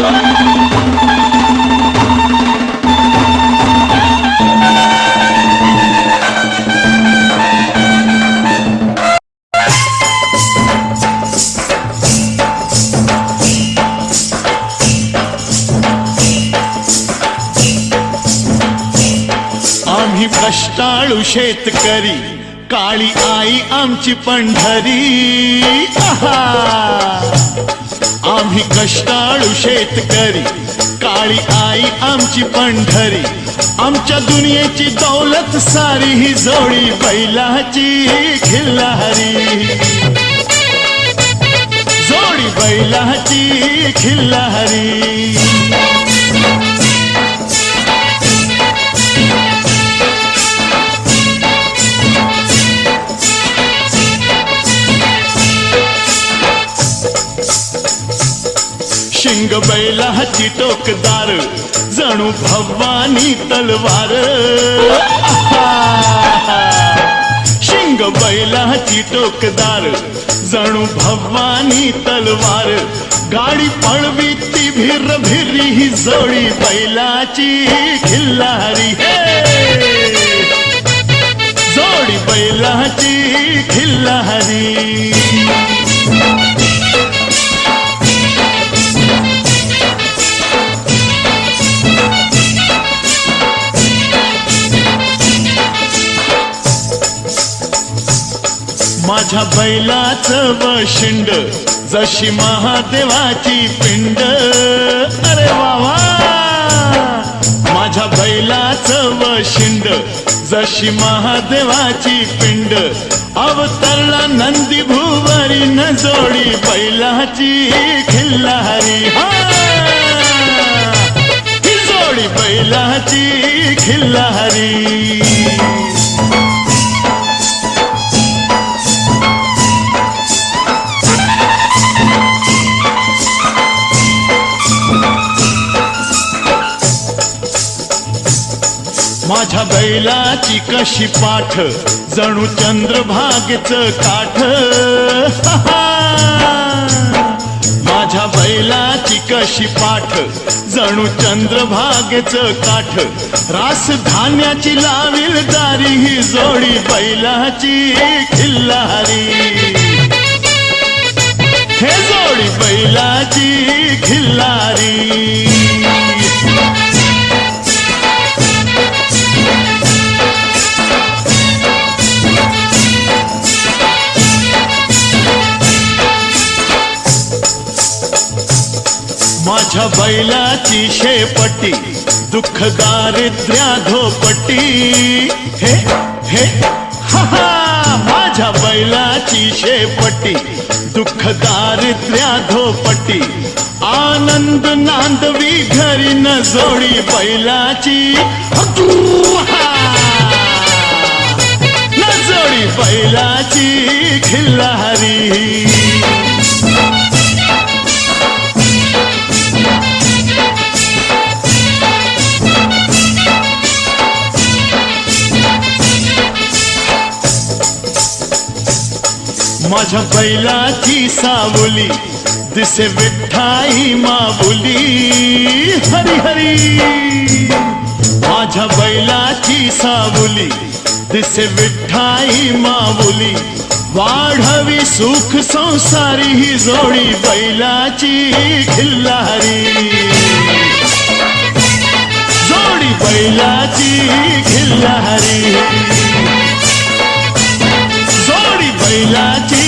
आम्ही कष्टाळू शेतकरी, काळी आई आमची पंढरी. आम्ही कष्टाळू शेतकरी, काळी आई आमची पंढरी. आमच्या दुनियेची दौलत सारी ही जोडी बैलाची खिल्लारी. जोडी बैलाची खिल्लारी. शिंग बैलाची टोकदार, जणू भवानी तलवार. शिंग बैलाची टोकदार, जणू भवानी तलवार. गाडी पळवी ती भिर भिरी, ही जोडी बैलाची खिल्लारी. जोडी बैलाची खिल्लारी. माझ्या बैलाचं वशिंड, जशी महादेवाची पिंड. अरे वा, माझ्या बैलाचं वशिंड, जशी महादेवाची पिंड. अवतरला नंदी भुवरी, न जोडी बैलाची खिल्लारी. ही जोडी बैलाची खिल्लारी. माझ्या बैलाची कशी पाठ, जणू चंद्रभागेचं काठ. माझ्या बैलाची कशी पाठ, जणू चंद्रभागेचं काठ. रास धान्याची लावील दारी, ही जोडी बैलाची खिल्लारी. हे जोडी बैलाची खिल्लारी. माझ्या बैलाची शेपटी, दुःख दारिद्र्या धोपटी. हे हे हा, माझ्या बैलाची शेपटी, दुःख दारिद्र्या धोपटी. आनंद नांदवी घरी, न जोडी बैलाची. न जोडी बैलाची खिल्लारी. माझ्या बैलाची सावली, दिसे विठ्ठाई माऊली. हरी हरी. माझ्या बैलाची सावली, दिसे विठ्ठाई माऊली. वाढवी सुख संसारी, ही जोडी बैलाची खिल्लारी. जोडी बैलाची खिल्लारी. जोडी बैलाची